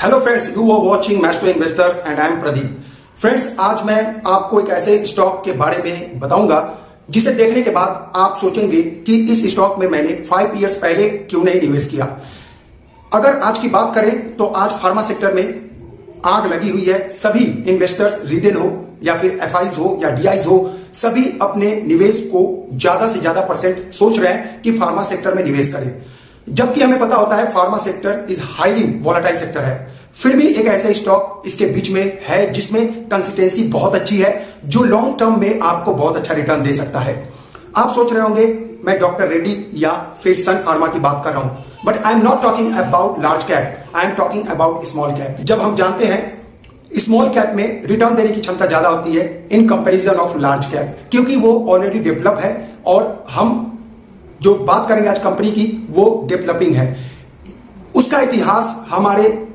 Hello friends, you are watching maestro investor and I am Pradeep. Friends, आज मैं आपको एक ऐसे स्टॉक के बारे में बताऊंगा जिसे देखने के बाद आप सोचेंगे कि इस स्टॉक में मैंने 5 इयर्स पहले क्यों नहीं निवेश किया। अगर आज की बात करें तो आज फार्मा सेक्टर में आग लगी हुई है। सभी इन्वेस्टर्स, रिटेल हो या फिर एफआईज हो या डीआईज हो, सभी अपने निवेश को ज्यादा से ज्यादा परसेंट सोच रहे हैं कि फार्मा सेक्टर में निवेश करें, जबकि हमें पता होता है pharma sector is highly volatile sector है। फिर भी एक ऐसा स्टॉक इसके बीच में है जिसमें कंसिस्टेंसी बहुत अच्छी है, जो लॉन्ग टर्म में आपको बहुत अच्छा रिटर्न दे सकता है। आप सोच रहे होंगे मैं डॉक्टर रेड्डी या फिर सन फार्मा की बात कर रहा हूं, but I am not talking about large cap, I am talking about small cap. जब हम जानते हैं स्मॉल कैप में रिटर्न देने की क्षमता ज्यादा होती है in comparison of large cap, क्योंकि वो ऑलरेडी डेवलप है और हम जो बात करेंगे आज कंपनी की वो डेवलपिंग है। उसका इतिहास हमारे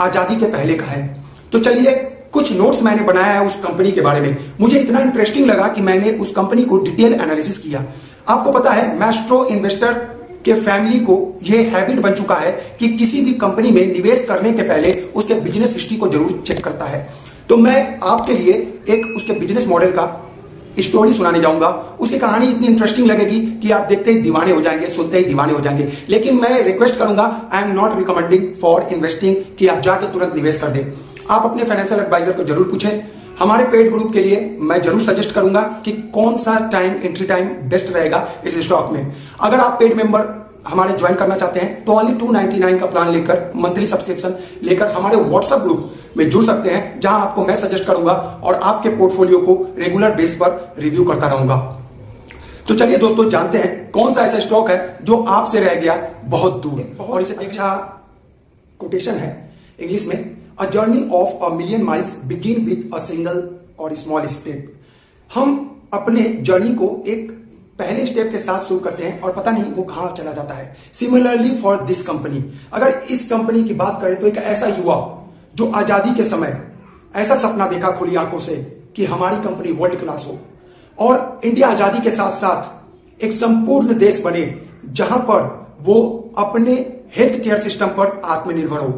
आजादी के पहले का है। तो चलिए, कुछ नोट्स मैंने बनाया है उस कंपनी के बारे में। मुझे इतना इंटरेस्टिंग लगा कि मैंने उस कंपनी को डिटेल एनालिसिस किया। आपको पता है मैस्ट्रो इन्वेस्टर के फैमिली को यह हैबिट बन चुका है कि किसी भी कंपनी में निवेश करने के पहले उसके बिजनेस हिस्ट्री को जरूर चेक करता है। तो मैं आपके लिए एक उसके बिजनेस मॉडल का स्टोरी सुनाने जाऊंगा। उसकी कहानी इतनी इंटरेस्टिंग लगेगी कि आप देखते ही दीवाने हो जाएंगे, सुनते ही दीवाने हो जाएंगे। लेकिन मैं रिक्वेस्ट करूंगा, I am not recommending for investing कि आप जाके तुरंत निवेश कर दें। आप अपने फाइनेंशियल एडवाइजर को जरूर पूछें। हमारे पेड ग्रुप के लिए मैं जरूर सजेस्ट करूंगा कि कौन सा एंट्री टाइम बेस्ट रहेगा इस स्टॉक में। अगर आप पेड मेंबर हमारे ज्वाइन करना चाहते हैं तो ओनली 299 का प्लान लेकर, मंथली सब्सक्रिप्शन लेकर हमारे व्हाट्सएप ग्रुप में जुड़ सकते हैं, जहां आपको मैं सजेस्ट करूंगा और आपके पोर्टफोलियो को रेगुलर बेस पर रिव्यू करता रहूंगा। तो चलिए दोस्तों, जानते हैं कौन सा ऐसा स्टॉक है जो आपसे रह गया बहुत दूर। और इसे अच्छा कोटेशन है इंग्लिश में, a journey of a million miles begin with a single और स्मॉल स्टेप। हम अपने जर्नी को एक पहले स्टेप के साथ शुरू करते हैं और पता नहीं वो कहां चला जाता है। सिमिलरली फॉर दिस कंपनी, अगर इस कंपनी की बात करें तो एक ऐसा युवा जो आजादी के समय ऐसा सपना देखा खुली आंखों से कि हमारी कंपनी वर्ल्ड क्लास हो और इंडिया आजादी के साथ साथ एक संपूर्ण देश बने जहां पर वो अपने हेल्थ केयर सिस्टम पर आत्मनिर्भर हो।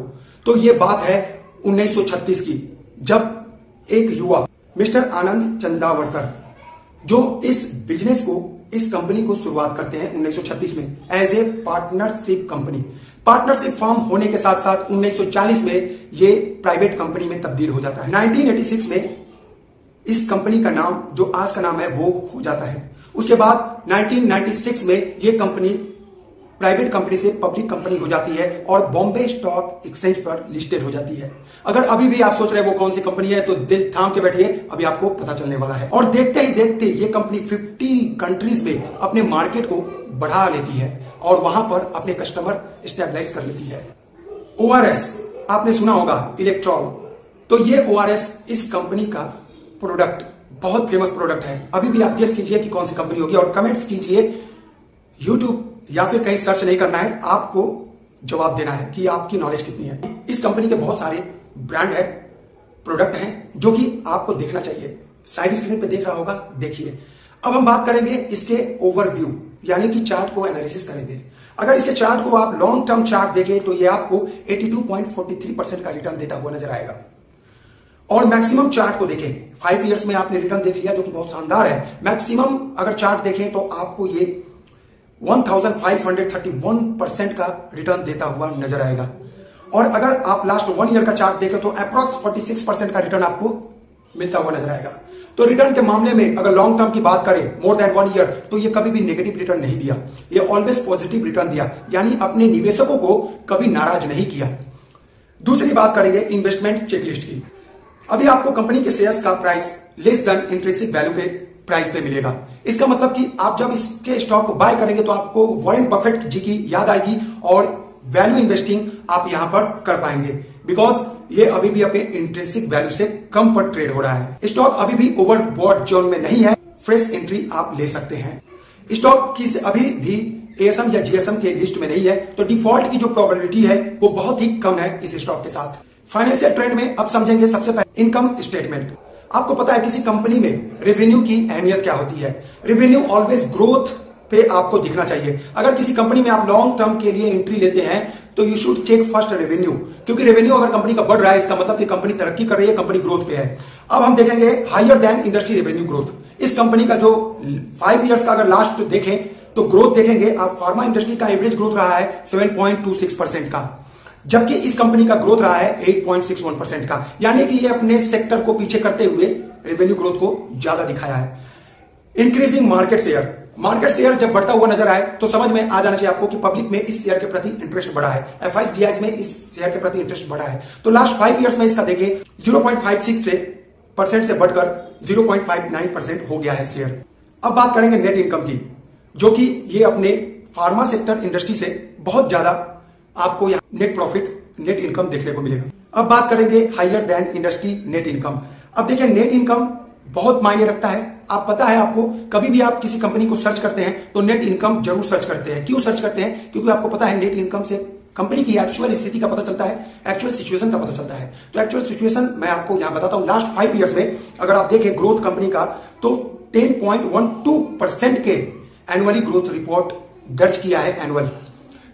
तो ये बात है 1936 की, जब एक युवा मिस्टर आनंद चंदावरकर जो इस बिजनेस को, इस कंपनी को शुरुआत करते हैं 1936 में as a partnership company. Partnership firm होने के साथ साथ 1940 में ये प्राइवेट कंपनी में तब्दील हो जाता है। 1986 में इस कंपनी का नाम, जो आज का नाम है, वो हो जाता है। उसके बाद 1996 में ये कंपनी प्राइवेट कंपनी से पब्लिक कंपनी हो जाती है और बॉम्बे स्टॉक एक्सचेंज पर लिस्टेड हो जाती है। अगर अभी भी आप सोच रहे हैं वो कौन सी कंपनी है तो दिल थाम के बैठिए, अभी आपको पता चलने वाला है। और देखते ही देखते ये कंपनी 50 कंट्रीज में अपने मार्केट को बढ़ा लेती है और वहां पर अपने कस्टमर स्टेबलाइज कर लेती है। ओआरएस आपने सुना होगा, इलेक्ट्रॉल। तो ये ओआरएस इस कंपनी का प्रोडक्ट बहुत फेमस प्रोडक्ट है। अभी भी आप गेस कीजिए कि कौन सी कंपनी होगी और कमेंट्स कीजिए। यूट्यूब या फिर कहीं सर्च नहीं करना है, आपको जवाब देना है कि आपकी नॉलेज कितनी है। इस कंपनी के बहुत सारे ब्रांड है, प्रोडक्ट हैं जो कि आपको देखना चाहिए। साइड स्क्रीन पे देख रहा होगा, देखिए। अब हम बात करेंगे इसके ओवरव्यू, यानी कि चार्ट को एनालिसिस करेंगे। अगर इसके चार्ट को आप लॉन्ग टर्म चार्ट देखें तो ये आपको 82.43% का रिटर्न देता हुआ नजर आएगा। और मैक्सिमम चार्ट को देखें, 5 इयर्स में आपने रिटर्न देख लिया, जो कि बहुत शानदार है। मैक्सिमम अगर चार्ट देखें तो आपको ये 1531% का रिटर्न देता हुआ नजर आएगा। और अगर आप लास्ट 1 ईयर का चार्ट देखें तो अप्रॉक्स 46% का रिटर्न आपको मिलता हुआ नजर आएगा। तो रिटर्न के मामले में अगर लॉन्ग टर्म की बात करें, मोर देन 1 ईयर, तो ये कभी भी नेगेटिव रिटर्न नहीं दिया, ये ऑलवेज पॉजिटिव रिटर्न दिया, यानी अपने निवेशकों को कभी नाराज नहीं किया। दूसरी बात करेंगे इन्वेस्टमेंट चेकलिस्ट की। अभी आपको कंपनी के शेयर्स का price less than intrinsic value पे प्राइस पे मिलेगा। इसका मतलब कि आप जब इसके स्टॉक को बाय करेंगे तो आपको वॉरेन बफेट जी की याद आएगी और वैल्यू इन्वेस्टिंग आप यहां पर कर पाएंगे, बिकॉज ये अभी भी अपने इंट्रिंसिक वैल्यू से कम पर ट्रेड हो रहा है। स्टॉक अभी भी ओवरबॉट जोन में नहीं है, फ्रेश एंट्री आप ले सकते हैं। स्टॉक की अभी भी एएसएम या जीएसएम के लिस्ट में नहीं है, तो डिफॉल्ट की जो प्रोबेबिलिटी है वो बहुत ही कम है इस स्टॉक के साथ। फाइनेंशियल ट्रेंड में अब समझेंगे सबसे पहले इनकम स्टेटमेंट। आपको पता है किसी कंपनी में रेवेन्यू की अहमियत क्या होती है। रेवेन्यू ऑलवेज ग्रोथ पे आपको दिखना चाहिए। अगर किसी कंपनी में आप लॉन्ग टर्म के लिए एंट्री लेते हैं तो you should check first revenue, क्योंकि रेवेन्यू अगर कंपनी का बढ़ रहा है इसका मतलब कि कंपनी तरक्की कर रही है, कंपनी ग्रोथ पे है। अब हम देखेंगे higher than industry revenue growth. इस कंपनी का जो 5 इयर्स का अगर लास्ट देखें तो ग्रोथ देखेंगे आप, फार्मा इंडस्ट्री का एवरेज ग्रोथ रहा है 7.26% का, जबकि इस कंपनी का ग्रोथ रहा है 8.61% का, यानी कि ये अपने सेक्टर को पीछे करते हुए रेवेन्यू ग्रोथ को ज्यादा दिखाया है। Increasing market share, market share जब बढ़ता हुआ नजर आए तो समझ में आ जाना चाहिए आपको कि पब्लिक में इस शेयर के प्रति इंटरेस्ट बढ़ा है, एफआईजीआई में इस शेयर के प्रति इंटरेस्ट बढ़ा है। तो लास्ट 5 इयर्स में इसका देखें 0.56 से बढ़कर 0.59% हो गया है शेयर। अब बात करेंगे नेट इनकम की, जो कि ये अपने फार्मा सेक्टर इंडस्ट्री से बहुत ज्यादा आपको यहाँ नेट प्रॉफिट, नेट इनकम देखने को मिलेगा। अब बात करेंगे higher than industry net income. अब देखिए नेट इनकम बहुत मायने रखता है। आप पता है आपको, कभी भी आप किसी कंपनी को सर्च करते हैं तो नेट इनकम जरूर सर्च करते हैं। क्यों सर्च करते हैं? क्योंकि आपको पता है नेट इनकम से कंपनी की एक्चुअल स्थिति का पता चलता है, एक्चुअल सिचुएशन का पता चलता है। तो एक्चुअल सिचुएशन मैं आपको यहां बताता हूं। लास्ट 5 इयर्स में अगर आप देखें ग्रोथ कंपनी का तो 10.12% के एनुअली ग्रोथ रिपोर्ट दर्ज किया है एनुअल।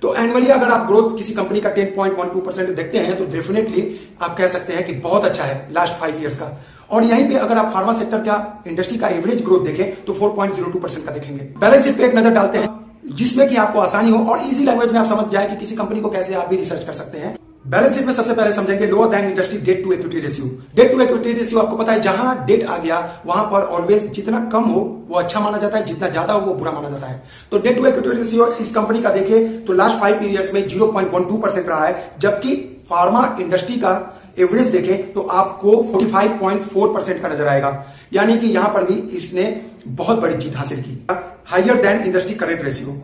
तो एनुअली अगर आप ग्रोथ किसी कंपनी का 10.12% देखते हैं तो डेफिनेटली आप कह सकते हैं कि बहुत अच्छा है लास्ट 5 इयर्स का। और यहीं पे अगर आप फार्मा सेक्टर का इंडस्ट्री का एवरेज ग्रोथ देखें तो 4.02% का देखेंगे। बैलेंस शीट पे एक नजर डालते हैं जिसमें कि आपको आसानी हो और इजी लैंग्वेज में आप समझ जाए कि किसी कंपनी को कैसे आप भी रिसर्च कर सकते हैं। बैलेंस शीट में सबसे पहले समझेंगे lower than industry debt to equity ratio. Debt to equity ratio आपको पता है जहां डेट आ गया वहां पर ऑलवेज जितना कम हो वो अच्छा माना जाता है, जितना ज्यादा हो वो बुरा माना जाता है। तो डेट टू इक्विटी रेशियो इस कंपनी का देखें तो लास्ट 5 इयर्स में 0.12% रहा है, जबकि फार्मा इंडस्ट्री का एवरेज देखें तो आपको 45.4% का नजर आएगा, यानी कि यहां पर भी इसने बहुत बड़ी जीत हासिल की। Higher than industry current ratio.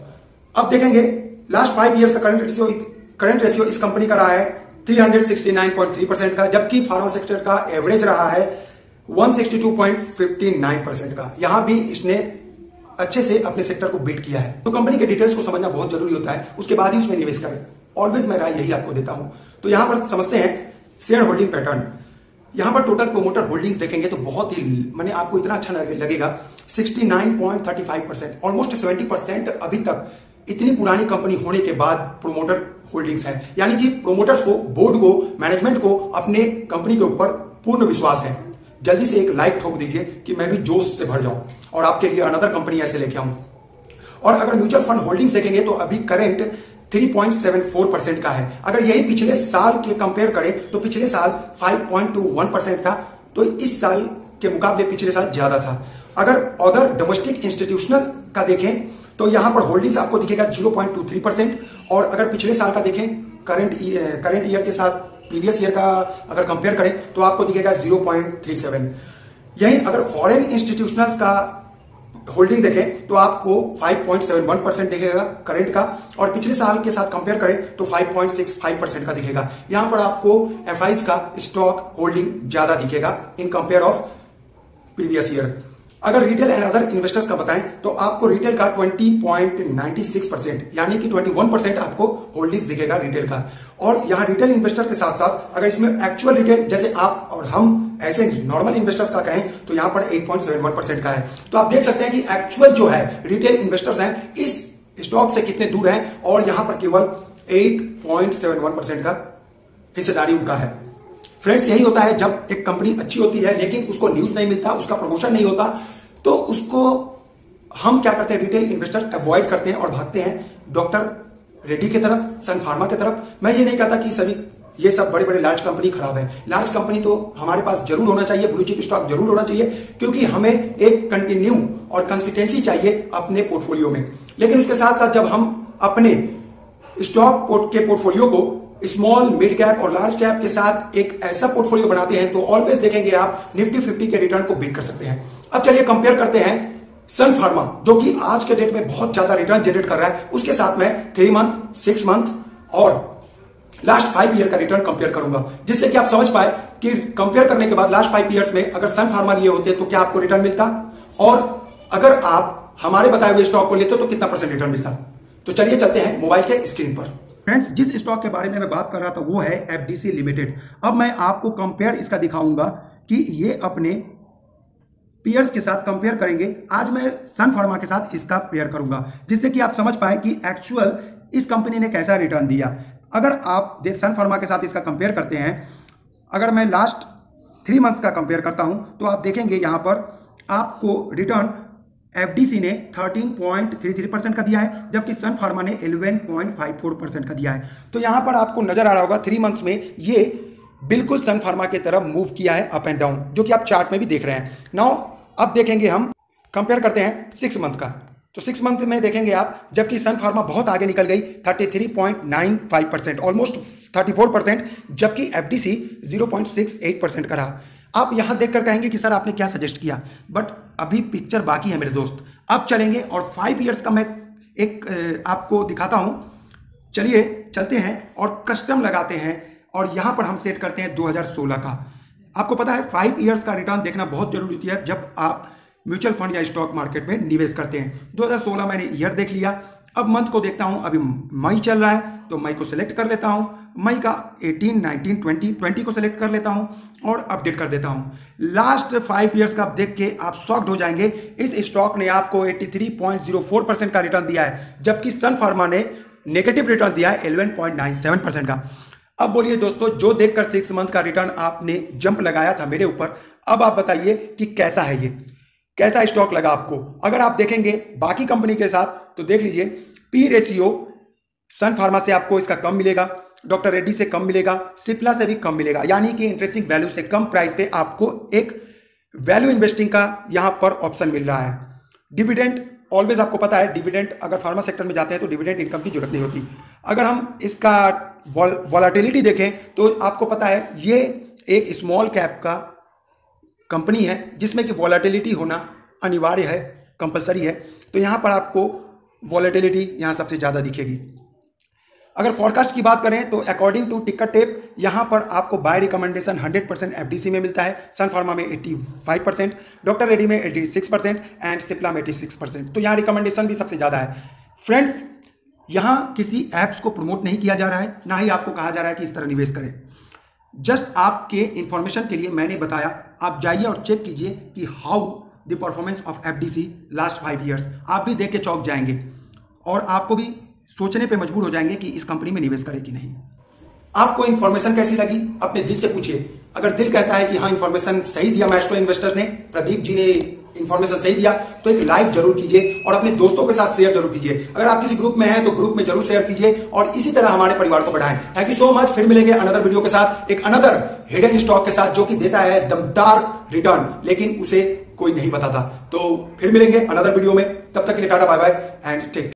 अब देखेंगे लास्ट 5 इयर्स का करंट रेशियो इस कंपनी का रहा है 369.3% का, जबकि फार्मा सेक्टर का एवरेज रहा है 162.59% का। यहां भी इसने अच्छे से अपने सेक्टर को बीट किया है। तो कंपनी के डिटेल्स को समझना बहुत जरूरी होता है, उसके बाद ही उसमें निवेश करें। ऑलवेज मैं राय यही आपको देता हूं। तो यहां पर समझते हैं शेयर होल्डिंग पैटर्न। यहां पर टोटल प्रोमोटर होल्डिंग्स देखेंगे तो बहुत ही मैंने आपको इतना अच्छा लगेगा 69.35%, ऑलमोस्ट 70% अभी तक इतनी पुरानी कंपनी होने के बाद प्रोमोटर होल्डिंग्स है, यानी कि प्रोमोटर्स को, बोर्ड को, मैनेजमेंट को अपने कंपनी के ऊपर पूर्ण विश्वास है। जल्दी से एक लाइक ठोक दीजिए कि मैं भी जोश से भर जाऊं और आपके लिए अनदर कंपनी ऐसे लेके आऊं। और अगर म्यूचुअल फंड होल्डिंग्स देखेंगे तो अभी करंट 3.74% का है। अगर यही पिछले साल के कंपेयर करें तो पिछले साल 5.21% था, तो इस साल के मुकाबले पिछले साल ज्यादा था। अगर अदर डोमेस्टिक इंस्टीट्यूशनल का देखें तो यहां पर होल्डिंग्स आपको दिखेगा 0.23%, और अगर पिछले साल का देखें करंट ईयर के साथ प्रीवियस ईयर का अगर कंपेयर करें तो आपको दिखेगा 0.37। यही अगर फॉरेन इंस्टीट्यूशनल्स का होल्डिंग देखें तो आपको 5.71% दिखेगा करंट का, और पिछले साल के साथ कंपेयर करें तो 5.65% का दिखेगा। यहां पर आपको एफआईज का स्टॉक होल्डिंग ज्यादा दिखेगा in compare of previous year. अगर रिटेल एंड अदर इन्वेस्टर्स का बताएं तो आपको रिटेल का 20.96% यानी कि 21% आपको होल्डिंग्स दिखेगा रिटेल का। और यहां रिटेल इन्वेस्टर के साथ साथ अगर इसमें एक्चुअल रिटेल जैसे आप और हम ऐसे नॉर्मल इन्वेस्टर्स का कहें तो यहां पर 8.71% का है। तो आप देख सकते हैं कि एक्चुअल जो है रिटेल इन्वेस्टर्स हैं इस स्टॉक से कितने दूर हैं, और यहां पर केवल 8.71% का हिस्सेदारी उनका है। फ्रेंड्स, यही होता है जब एक कंपनी अच्छी होती है लेकिन उसको न्यूज नहीं मिलता, उसका प्रमोशन नहीं होता, तो उसको हम क्या करते हैं, रिटेल इन्वेस्टर अवॉइड करते हैं और भागते हैं डॉक्टर रेड्डी की तरफ, सन फार्मा की तरफ। मैं ये नहीं कहता कि सभी ये सब बड़े बड़े लार्ज कंपनी खराब है। लार्ज कंपनी तो हमारे पास जरूर होना चाहिए, ब्लू चिप स्टॉक जरूर होना चाहिए, क्योंकि हमें एक कंटिन्यू और कंसिस्टेंसी चाहिए अपने पोर्टफोलियो में। लेकिन उसके साथ साथ जब हम अपने स्टॉक के पोर्टफोलियो को स्मॉल, मिड कैप और लार्ज कैप के साथ एक ऐसा पोर्टफोलियो बनाते हैं तो ऑलवेज देखेंगे आप निफ्टी 50 के रिटर्न को बीट कर सकते हैं। अब चलिए कंपेयर करते हैं सन फार्मा, जो कि आज के डेट में बहुत ज्यादा रिटर्न जनरेट कर रहा है, उसके साथ में 3 मंथ, 6 मंथ और लास्ट 5 ईयर का रिटर्न कंपेयर करूंगा, जिससे कि आप समझ पाए कि कंपेयर करने के बाद लास्ट 5 ईयर्स में अगर सन फार्मा लिए होते तो क्या आपको रिटर्न मिलता, और अगर आप हमारे बताए हुए स्टॉक को लेते तो कितना % रिटर्न मिलता। तो चलिए चलते हैं मोबाइल के स्क्रीन पर। फ्रेंड्स, जिस स्टॉक के बारे में मैं बात कर रहा था वो है एफडीसी लिमिटेड। अब मैं आपको कंपेयर इसका दिखाऊंगा कि ये अपने पीयर्स के साथ कंपेयर करेंगे। आज मैं सन फार्मा के साथ इसका पेयर करूंगा, जिससे कि आप समझ पाए कि एक्चुअल इस कंपनी ने कैसा रिटर्न दिया। अगर आप सन फार्मा के साथ इसका कंपेयर करते हैं, अगर मैं लास्ट 3 मंथ्स का कंपेयर करता हूं तो आप देखेंगे यहां पर आपको रिटर्न एफडीसी ने 13.33% का दिया है, जबकि सन फार्मा ने 11.54% का दिया है। तो यहां पर आपको नजर आ रहा होगा 3 मंथ्स में ये बिल्कुल सन फार्मा की तरफ मूव किया है अप एंड डाउन, जो कि आप चार्ट में भी देख रहे हैं। नाउ अब देखेंगे हम, कंपेयर करते हैं 6 मंथ का। तो 6 मंथ में देखेंगे आप, जबकि सन फार्मा बहुत आगे निकल गई 33.95%, ऑलमोस्ट 34%, जबकि एफडीसी 0.68% का रहा। आप यहां देखकर कहेंगे कि सर आपने क्या सजेस्ट किया, बट अभी पिक्चर बाकी है मेरे दोस्त। अब चलेंगे और 5 ईयर्स का मैं एक आपको दिखाता हूं। चलिए चलते हैं और कस्टम लगाते हैं और यहां पर हम सेट करते हैं 2016 का। आपको पता है 5 ईयर्स का रिटर्न देखना बहुत जरूरी होती है जब आप म्यूचुअल फंड या स्टॉक मार्केट में निवेश करते हैं। 2016 मैंने ईयर देख लिया। अब मंथ को देखता हूं, अभी मई चल रहा है तो मई को सिलेक्ट कर लेता हूं। मई का 18, 19, 20 को सिलेक्ट कर लेता हूं और अपडेट कर देता हूं। लास्ट 5 ईयर्स का देख के आप शॉक्ड हो जाएंगे। इस स्टॉक ने आपको 83.04% का रिटर्न दिया है, जबकि सन फार्मा ने नेगेटिव रिटर्न दिया है 11.97% का। अब बोलिए दोस्तों, जो देखकर 6 मंथ का रिटर्न आपने जंप लगाया था मेरे ऊपर, अब आप बताइए कि कैसा है ये, कैसा स्टॉक लगा आपको। अगर आप देखेंगे बाकी कंपनी के साथ तो देख लीजिए, पी रेशियो सन फार्मा से आपको इसका कम मिलेगा, डॉक्टर रेड्डी से कम मिलेगा, सिप्ला से भी कम मिलेगा, यानी कि इंटरेस्टिंग वैल्यू से कम प्राइस पे आपको एक वैल्यू इन्वेस्टिंग का यहां पर ऑप्शन मिल रहा है। डिविडेंड ऑलवेज आपको पता है, डिविडेंड अगर फार्मा सेक्टर में जाते हैं तो डिविडेंड इनकम की जरूरत नहीं होती। अगर हम इसका वॉलेटिलिटी देखें तो आपको पता है ये एक स्मॉल कैप का कंपनी है जिसमें कि वॉलेटिलिटी होना अनिवार्य है, कंपलसरी है। तो यहां पर आपको वॉलेटिलिटी यहां सबसे ज़्यादा दिखेगी। अगर फॉरकास्ट की बात करें तो अकॉर्डिंग टू टिकर टेप यहां पर आपको बाय रिकमेंडेशन 100% एफडीसी में मिलता है, सन फार्मा में 85%, डॉक्टर रेड्डी में 86% एंड सिप्ला में 86%। तो यहां रिकमेंडेशन भी सबसे ज़्यादा है। फ्रेंड्स, यहां किसी ऐप्स को प्रमोट नहीं किया जा रहा है, ना ही आपको कहा जा रहा है कि इस तरह निवेश करें। जस्ट आपके इंफॉर्मेशन के लिए मैंने बताया, आप जाइए और चेक कीजिए कि how the performance of FDC last 5 years. आप भी देख के चौंक जाएंगे और आपको भी सोचने पे मजबूर हो जाएंगे कि इस कंपनी में निवेश करें कि नहीं। आपको इंफॉर्मेशन कैसी लगी अपने दिल से पूछिए। अगर दिल कहता है कि हाँ इंफॉर्मेशन सही दिया मैस्ट्रो इन्वेस्टर्स ने, प्रदीप जी ने इंफॉर्मेशन सही दिया, तो एक लाइक जरूर कीजिए और अपने दोस्तों के साथ शेयर जरूर कीजिए। अगर आप किसी ग्रुप में हैं तो ग्रुप में जरूर शेयर कीजिए और इसी तरह हमारे परिवार को बढ़ाएं। Thank you so much. फिर मिलेंगे अनदर वीडियो के साथ, एक अनदर हिडन स्टॉक के साथ जो कि देता है दमदार रिटर्न, लेकिन उसे कोई नहीं बताता। तो फिर मिलेंगे अनदर वीडियो में, तब तक के लिए tata bye bye and take care.